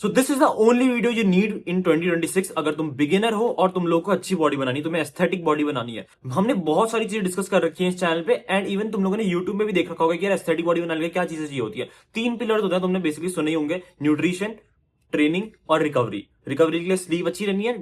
So this is the only video you need in 2026 अगर तुम beginner हो और तुम लोग को अच्छी बॉडी बनानी, तुम्हें एस्थेटिक बॉडी बनानी है। हमने बहुत सारी चीजें डिस्कस कर रखी है इस चैनल पे एंड इवन तुम लोगों ने यूट्यूब में भी देख रखा होगा कि यार एस्थेटिक बॉडी बनाने के लिए क्या चीजें चाहिए होती है। 3 पिलर होते हैं, तुमने बेसिकली सुने ही होंगे, न्यूट्रिशन, ट्रेनिंग और रिकवरी। रिकवरी के लिए स्लीप अच्छी रहनी है,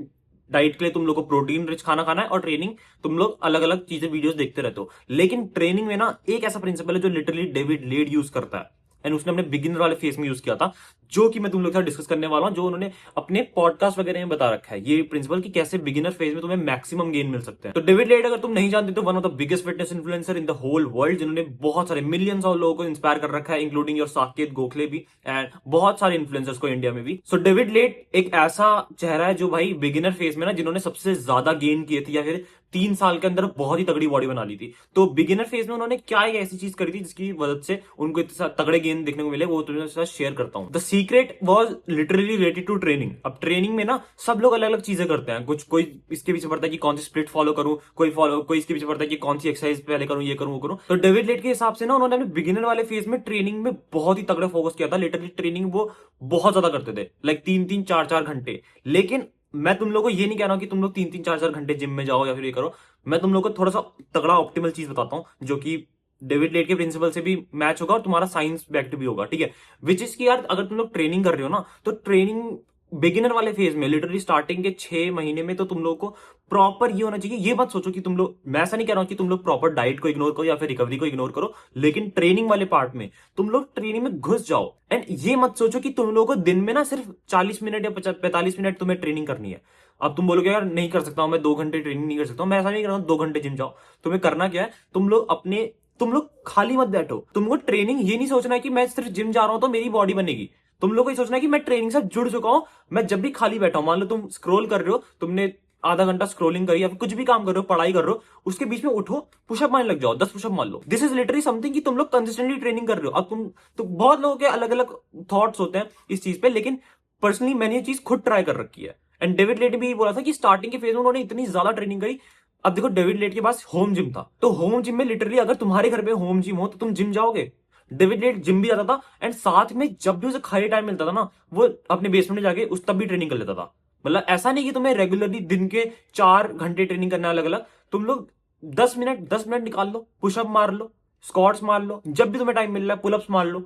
डाइट के लिए तुम लोग को प्रोटीन रिच खाना खाना है, और ट्रेनिंग तुम लोग अलग अलग चीजें वीडियोस देखते रहते हो। लेकिन ट्रेनिंग में ना एक ऐसा प्रिंसिपल है जो लिटरली डेविड लेड यूज करता है एंड उसने अपने बिगिनर वाले फेस में यूज किया था, जो कि मैं तुम लोग के साथ डिस्कस करने वाला हूं, जो उन्होंने अपने पॉडकास्ट वगैरह में बता रखा है ये प्रिंसिपल कि कैसे बिगिनर फेज में तुम्हें मैक्सिमम गेन मिल सकते हैं। तो डेविड लेड अगर तुम नहीं जानते तो one of the biggest fitness influencer in the whole world, जिन्होंने बहुत सारे मिलियंस ऑफ लोगों को इंस्पायर कर रखा है, इंक्लूडिंग योर साकेत गोखले भी एंड बहुत सारे इन्फ्लुएंसर्स को इंडिया में भी। सो डेविड लेड एक ऐसा चेहरा है जो भाई बिगिनर फेज में ना जिन्होंने सबसे ज्यादा गेन किए थे या फिर 3 साल के अंदर बहुत ही तगड़ी बॉडी बना ली थी। तो बिगिनर फेज में उन्होंने क्या एक ऐसी चीज करी थी जिसकी वजह से उनको इतने तगड़े गेन देखने को मिले, वो तुम्हें साथ शेयर करता हूं। The secret was literally related to training. अब ट्रेनिंग में ना सब लोग अलग अलग चीजें करते हैं, कुछ कोई इसके पीछे पड़ता है कि कौन सी स्प्लिट फॉलो करूं, कोई इसके पीछे पड़ता है कि कौन सी एक्सरसाइज पहले करूं, ये करूं वो करूं। तो डेविड लेट के हिसाब से ना उन्होंने अपने बिगिनर वाले फेज में ट्रेनिंग में बहुत ही तगड़ा फोकस किया था। लिटरली ट्रेनिंग वो बहुत ज्यादा करते थे, लाइक 3-3, 4-4 घंटे। लेकिन मैं तुम लोगों को ये नहीं कह रहा हूं कि तुम लोग 3-3, 4-4 घंटे जिम में जाओ या फिर ये करो। मैं तुम लोग को थोड़ा सा तगड़ा ऑप्टिमल चीज बताता हूं जो कि डेविड लेट के प्रिंसिपल से भी मैच होगा और तुम्हारा साइंस बैक्ड भी होगा, ठीक है। विच इज की यार अगर तुम लोग ट्रेनिंग कर रहे हो ना, तो ट्रेनिंग बिगिनर वाले फेज में लिटरली स्टार्टिंग के 6 महीने में तो तुम लोग को प्रॉपर ये होना चाहिए। ये मत सोचो कि तुम लोग, मैं ऐसा नहीं कह रहा हूं कि तुम लोग प्रॉपर डाइट को इग्नोर करो या फिर रिकवरी को इग्नोर करो, लेकिन ट्रेनिंग वाले पार्ट में तुम लोग ट्रेनिंग में घुस जाओ। एंड ये मत सोचो कि तुम लोगों को दिन में ना सिर्फ 40 मिनट या 45 मिनट तुम्हें ट्रेनिंग करनी है। अब तुम बोलोगे यार नहीं कर सकता हूं मैं, 2 घंटे ट्रेनिंग नहीं कर सकता हूं, मैं ऐसा नहीं कर रहा हूं 2 घंटे जिम जाओ। तुम्हें करना क्या है, तुम लोग खाली मत बैठो। तुमको ट्रेनिंग ये नहीं सोचना है कि मैं सिर्फ जिम जा रहा हूं तो मेरी बॉडी बनेगी। तुम लोग को ये सोचना है कि मैं ट्रेनिंग से जुड़ चुका हूं। मैं जब भी खाली बैठा हूं, मान लो तुम स्क्रॉल कर रहे हो, तुमने आधा घंटा स्क्रॉलिंग करी या फिर कुछ भी काम कर रहे हो, पढ़ाई कर रहे हो, उसके बीच में उठो, पुशअप मारने लग जाओ, 10 पुशअप मान लो। दिस इज लिटरली समथिंग कि तुम लोग कंसिस्टेंटली ट्रेनिंग कर रहे हो। अब तुम तो बहुत लोगों के अलग अलग थॉट्स होते हैं इस चीज पे, लेकिन पर्सनली मैंने ये चीज खुद ट्राई कर रखी है। एंड डेविड लेट भी बोला था कि स्टार्टिंग के फेज में उन्होंने इतनी ज्यादा ट्रेनिंग करी। अब देखो डेविड लेट के पास होम जिम था, तो होम जिम में लिटरली अगर तुम्हारे घर पे होम जिम हो तो तुम जिम जाओगे। डेविड लेट जिम भी जाता था एंड साथ में जब भी उसे खाली टाइम मिलता था ना, वो अपने बेसमेंट में जाके उस तब भी ट्रेनिंग कर लेता था। मतलब ऐसा नहीं कि तुम्हें रेगुलरली दिन के 4 घंटे ट्रेनिंग करना अलग अलग, तुम लोग 10 मिनट निकाल लो, पुशअप मार लो, स्क्वाट्स मार लो, जब भी तुम्हें टाइम मिल रहा है पुलअप्स मार लो,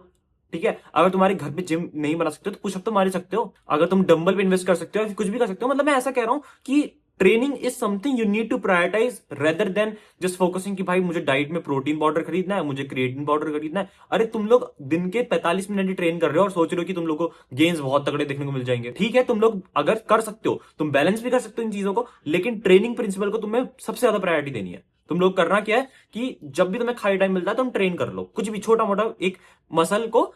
ठीक है। अगर तुम्हारे घर पे जिम नहीं बना सकते हो तो पुशअप तो मार ही सकते हो। अगर तुम डंबल पे इन्वेस्ट कर सकते हो, कुछ भी कर सकते हो। मतलब मैं ऐसा कह रहा हूं कि training is something you need to prioritise rather than just focusing कि भाई मुझे डाइट में प्रोटीन पाउडर खरीदना है, मुझे क्रिएटिन पाउडर खरीदना है। अरे तुम लोग दिन के 45 मिनट ही ट्रेन कर रहे हो और सोच रहे हो कि तुम लोग को गेन्स बहुत तगड़े देखने को मिल जाएंगे। ठीक है, तुम लोग अगर कर सकते हो, तुम बैलेंस भी कर सकते हो इन चीजों को, लेकिन ट्रेनिंग प्रिंसिपल को तुम्हें सबसे ज्यादा प्रायोरिटी देनी है। तुम लोग करना क्या है कि जब भी तुम्हें खाली टाइम मिलता है तुम ट्रेन कर लो, कुछ भी छोटा मोटा एक मसल को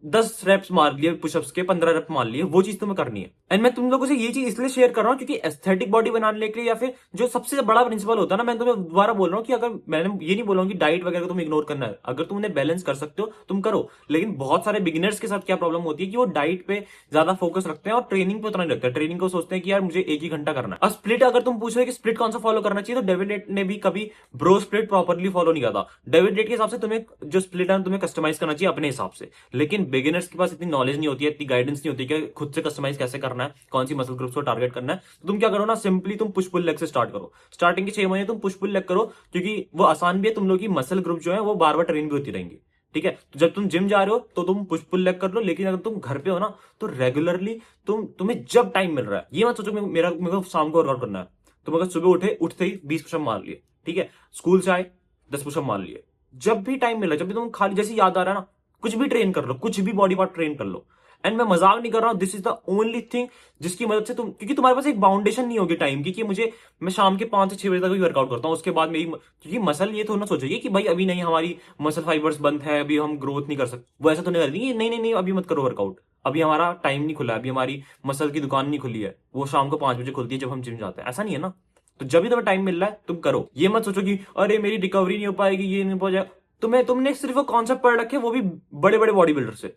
10 रेप्स मार लिए, पुशअप्स के 15 रेप मार लिए, वो चीज तुम्हें करनी है। एंड मैं तुम लोगों से ये चीज इसलिए शेयर कर रहा हूं क्योंकि एस्थेटिक बॉडी बनाने के लिए या फिर जो सबसे बड़ा प्रिंसिपल होता है ना, मैं तुम्हें दोबारा बोल रहा हूँ कि अगर मैंने ये नहीं बोल रहा हूँ कि डाइट वगैरह को तुम इग्नोर करना है, अगर तुम उन्हें बैलेंस कर सकते हो तुम करो। लेकिन बहुत सारे बिगिनर्स के साथ क्या प्रॉब्लम होती है कि वो डाइट पे ज्यादा फोकस रखते हैं और ट्रेनिंग पे उतना नहीं रखते। ट्रेनिंग को सोचते हैं कि यार मुझे एक ही घंटा करना है। और स्प्लिट अगर तुम पूछ रहे हो कि स्प्लिट कौन सा फॉलो करना चाहिए, तो डेविड लेट ने भी कभी ब्रो स्प्लिट प्रॉपरली फॉलो नहीं किया था। डेविड लेट के हिसाब से तुम्हें जो स्प्लिट है तुम्हें कस्टमाइज करना चाहिए अपने हिसाब से। लेकिन बिगिनर्स के पास इतनी नॉलेज नहीं होती है, इतनी गाइडेंस नहीं होती कि खुद से कस्टमाइज कैसे करना है, कौन सी मसल ग्रुप्स को टारगेट करना है। तो तुम क्या करो ना, सिंपली तुम पुश पुल लेग से स्टार्ट करो। स्टार्टिंग के 6 महीने तुम पुश पुल लेग करो, क्योंकि वो आसान भी है, तुम लोग की मसल ग्रुप जो है वो बार बार ट्रेन भी होती रहेंगी। ठीक है, तो जब तुम जिम जा रहे हो तो तुम पुश पुल लेग कर लो, लेकिन अगर तुम घर पे हो ना तो रेगुलरली तुम्हें जब टाइम मिल रहा है, ये मत सोचो मेरे को शाम को वर्कआउट करना है। तुम अगर सुबह उठते ही 20 पुशअप मार लिए, ठीक है, स्कूल से आए 10 पुशअप मार लिए, जब भी टाइम मिल रहा है, जब भी तुम खाली जैसे याद आ रहा है ना, कुछ भी ट्रेन कर लो, कुछ भी बॉडी पार्ट ट्रेन कर लो। एंड मैं मजाक नहीं कर रहा हूं, this is the only thing जिसकी मदद से तुम, क्योंकि तुम्हारे पास एक बाउंडेशन नहीं होगी टाइम की कि मैं शाम के 5 से 6 बजे तक भी वर्कआउट करता हूं, उसके बाद मेरी, क्योंकि मसल ये तो ना सोचेगी कि भाई अभी नहीं हमारी मसल फाइबर्स बंद है, अभी हम ग्रोथ नहीं कर सकते। वो ऐसा तो नहीं करेगी, नहीं नहीं नहीं अभी मत करो वर्कआउट, अभी हमारा टाइम नहीं खुला है, अभी हमारी मसल की दुकान नहीं खुली है, वो शाम को 5 बजे खुलती है जब हम जिम जाते हैं। ऐसा नहीं है ना। तो जब भी तुम्हें टाइम मिल रहा है तुम करो। ये मत सोचो कि अरे मेरी रिकवरी नहीं हो पाएगी, ये नहीं हो जाएगा। तुमने सिर्फ वो कॉन्सेप्ट पढ़ रखे, वो भी बड़े बड़े बॉडी बिल्डर से।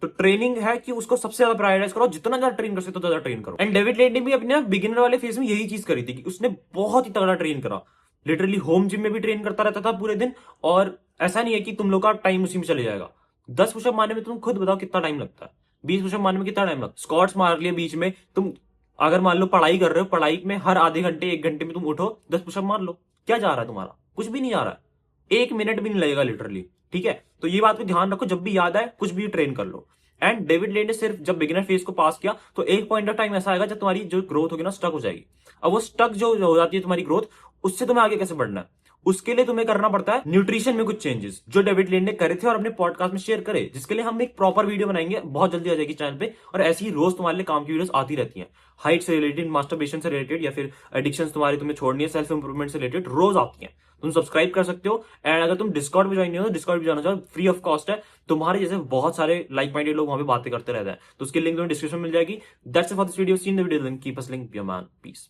तो ट्रेनिंग है कि उसको सबसे ज्यादा प्रायोरिटाइज करो, जितना ज्यादा ट्रेन कर सकते हो तो ज्यादा ट्रेन करो। एंड डेविड लेट ने भी अपने बिगिनर वाले फेज में यही चीज करी थी कि उसने बहुत ही तगड़ा ट्रेन करा। लिटरली होम जिम में भी ट्रेन करता रहता था पूरे दिन, और ऐसा नहीं है कि तुम लोग का टाइम उसी में चले जाएगा। 10 पुशअप मारने में तुम खुद बताओ कितना टाइम लगता है। 20 पुशअप मारने में कितना टाइम लगता है? स्क्वाट्स मार लिए बीच में तुम, अगर मान लो पढ़ाई कर रहे हो, पढ़ाई में हर आधे घंटे 1 घंटे में तुम उठो 10 पुशअप मार लो, क्या जा रहा है तुम्हारा? कुछ भी नहीं जा रहा है, 1 मिनट भी नहीं लगेगा लिटरली। ठीक है, तो ये बात को ध्यान रखो, जब भी याद आए कुछ भी ट्रेन कर लो। एंड डेविड लेन ने सिर्फ जब बिगिनर फेज को पास किया तो एक पॉइंट ऑफ टाइम ऐसा आएगा जब तुम्हारी जो ग्रोथ होगी ना स्टक हो जाएगी। अब वो स्टक जो हो जाती है तुम्हारी ग्रोथ, उससे तुम्हें आगे कैसे बढ़ना है, उसके लिए तुम्हें करना पड़ता है न्यूट्रिशन में कुछ चेंजेस, जो डेविड लेन ने करे थे और अपने पॉडकास्ट में शेयर करे, जिसके लिए हम एक प्रॉपर वीडियो बनाएंगे, बहुत जल्दी आ जाएगी चैनल पे। और ऐसी ही रोज तुम्हारे लिए काम की वीडियोस आती रहती हैं, हाइट से रिलेटेड, मास्टरबेशन से रिलेटेड, या फिर एडिक्शन तुम्हें छोड़नी है, सेल्फ इंप्रूवमेंट से रिलेटेड रोज आती हैं। तुम सब्सक्राइब कर सकते हो। एंड अगर तुम डिस्कॉर्ड में ज्वाइन नहीं हो तो डिस्कॉर्ड भी जाना चाहो, फ्री ऑफ कॉस्ट है। तुम्हारे जैसे बहुत सारे लाइक माइंडेड लोग वहां पे बातें करते रहते हैं, तो उसकी लिंक तुम्हें डिस्क्रिप्शन में मिल जाएगी। That's it for this video, seen the video, link keep us link your man, piece.